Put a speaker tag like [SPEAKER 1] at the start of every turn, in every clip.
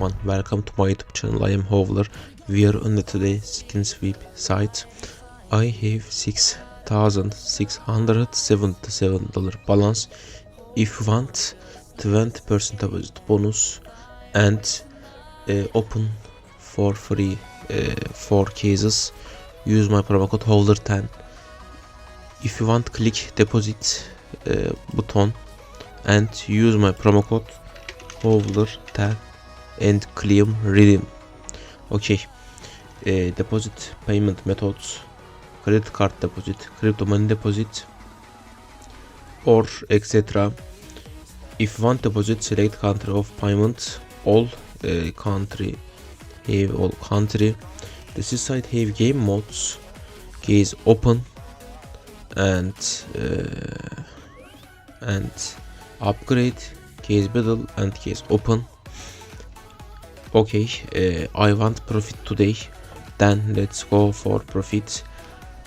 [SPEAKER 1] everyone, welcome to my YouTube channel. I am Hovler. We are on the today SkinsVip site. I have $6,677 balance. If you want 20% deposit bonus and open for free 4 cases, use my promo code Hovler10. If you want, click deposit button and use my promo code Hovler10 and claim redeem. Okay. Deposit payment methods: credit card deposit, crypto money deposit, or etc. If you want deposit, select country of payment. All country have all country. This site have game modes, case open and upgrade, case battle and case open. Okay, I want profit today, then let's go for profit,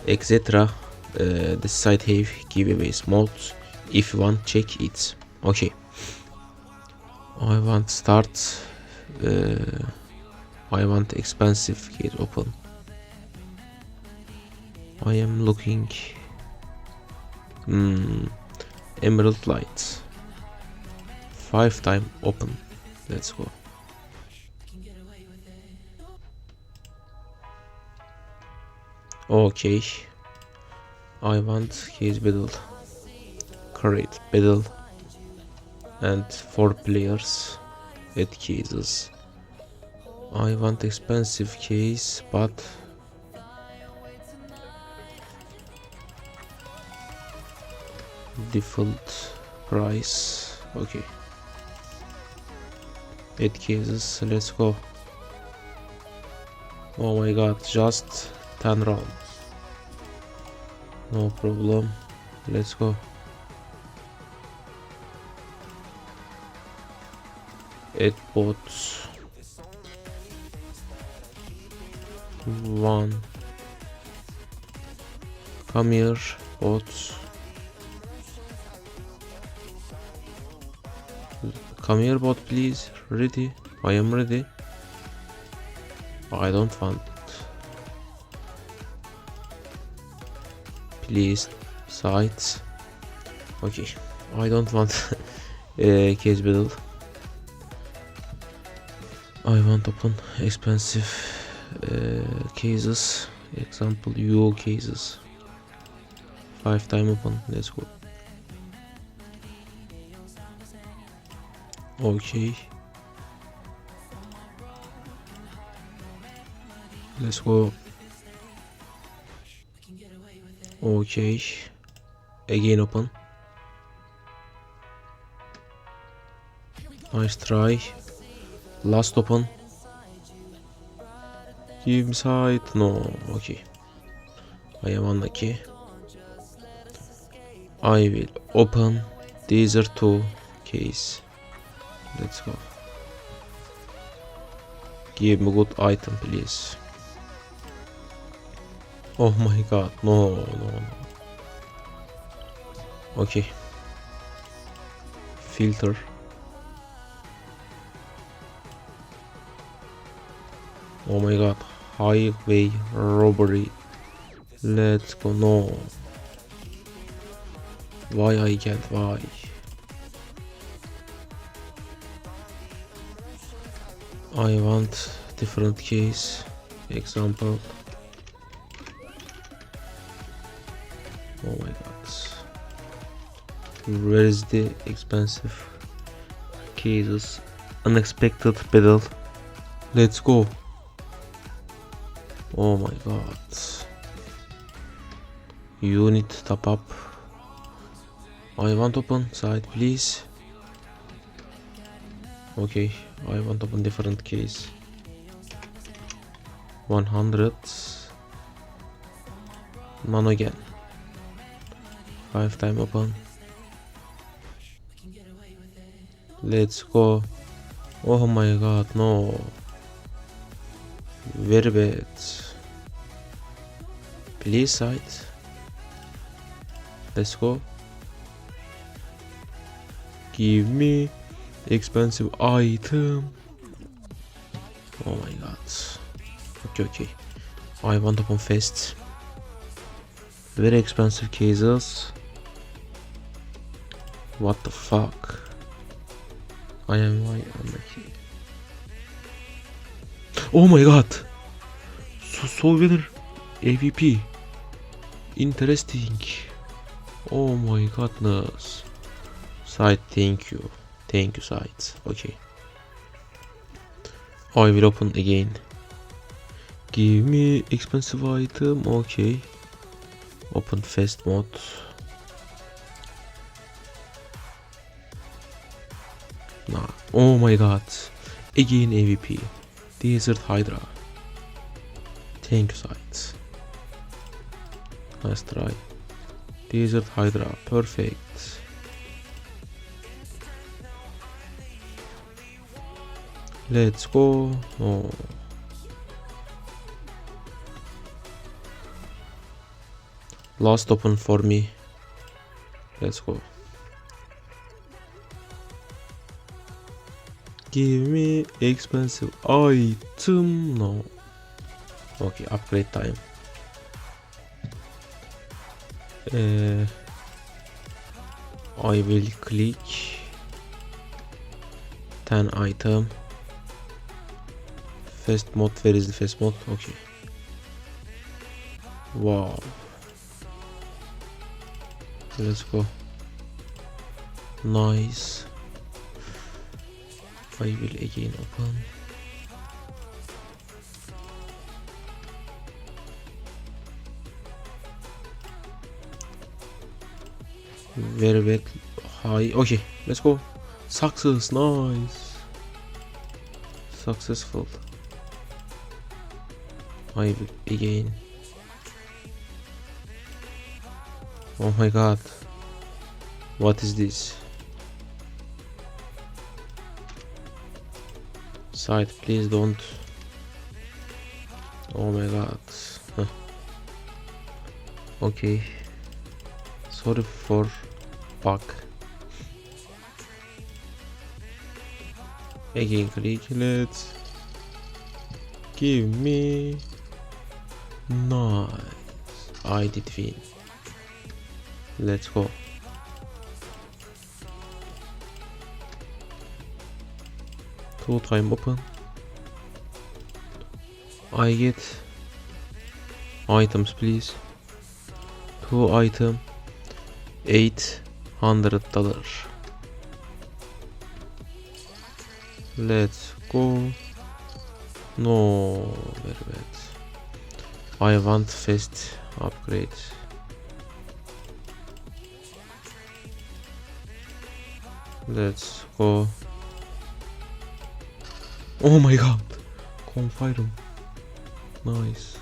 [SPEAKER 1] etc. This site have giveaways modes. If you want, check it. Okay, I want start. I want expensive case open. I am looking emerald light 5 time open. Let's go. Okay, I want case battle, create battle, and 4 players at cases. I want expensive case, but default price. Okay, 8 cases. Let's go. Oh my god, just 10 rounds. No problem. Let's go. It bots 1. Come here, bots. Come here, bot, please. Ready? I am ready. I don't want. Please, sites. Okay, I don't want case battle. I want open expensive cases. Example, UO cases. 5 time open. Let's go. Okay. Let's go. Okay. Again open. Nice try. Last open. Give me side. No. Okay. I am unlucky. I will open Desert 2 case. Let's go. Give me good item, please. Oh my god, no. Okay. Filter. Oh my god, highway robbery. Let's go. No. Why I can't? Why? I want different case. Example. Oh my god. Where is the expensive cases? Unexpected battle. Let's go. Oh my god. Unit top up. I want open side, please. Okay, I want open different case. 100. None again. 5 time open. Let's go. Oh my god, no. Very bad. Please side. Let's go. Give me expensive item. Oh my god. Okay. I want open fest. Very expensive cases. What the fuck? I am unlucky. Oh my god. So winner AVP. Interesting. Oh my godness. Site, thank you. Thank you, site. Okay. I will open again. Give me expensive item. Okay. Open fast mode. Nah. Oh my god. Again AVP. Desert Hydra. Thank you, site. Nice try. Desert Hydra. Perfect. Let's go. Oh. Last open for me. Let's go. Give me expensive item. No. Okay, upgrade time. I will click 10 item. Fast mode. Where is the fast mode? Okay. Wow. Let's go. Nice. I will again open. Very bad. High. Okay, let's go. Success. Nice. Successful. I will again. Oh my god. What is this? Side, please don't. Oh my god. Huh. Okay. Sorry for bug. Again click. Let's give me. Nice. I did win. Let's go. Two time open. I get items, please. 2 item, $800. Let's go. No, very bad. I want fast upgrade. Let's go. Oh my god. Confirm. Nice.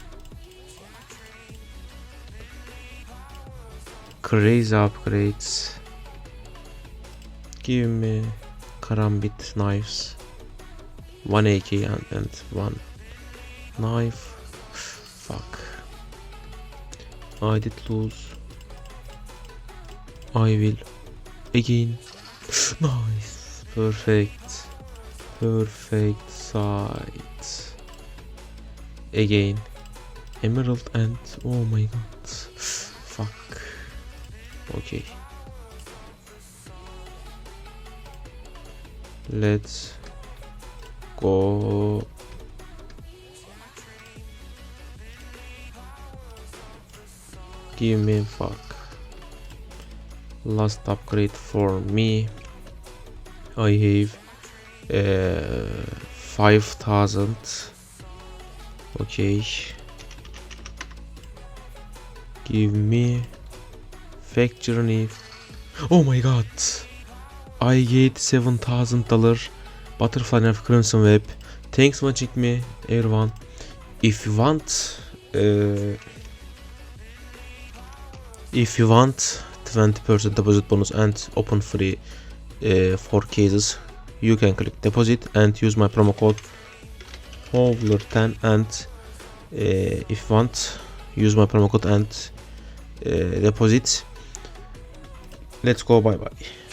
[SPEAKER 1] Crazy upgrades. Give me karambit knives. 1 AK and 1 knife. Fuck. I did lose. I will again. Nice. Perfect. Perfect sight. Again. Emerald and oh my god. Fuck. Okay. Let's go. Give me fuck. Last upgrade for me. I have 5,000. Okay. Give me factory. Oh my god. I get $7,000 butterfly knife crimson web. Thanks for watching me, everyone. If you want 20% deposit bonus and open free 4 cases, you can click deposit and use my promo code HOVLER10, and if you want, use my promo code and deposit. Let's go. Bye bye.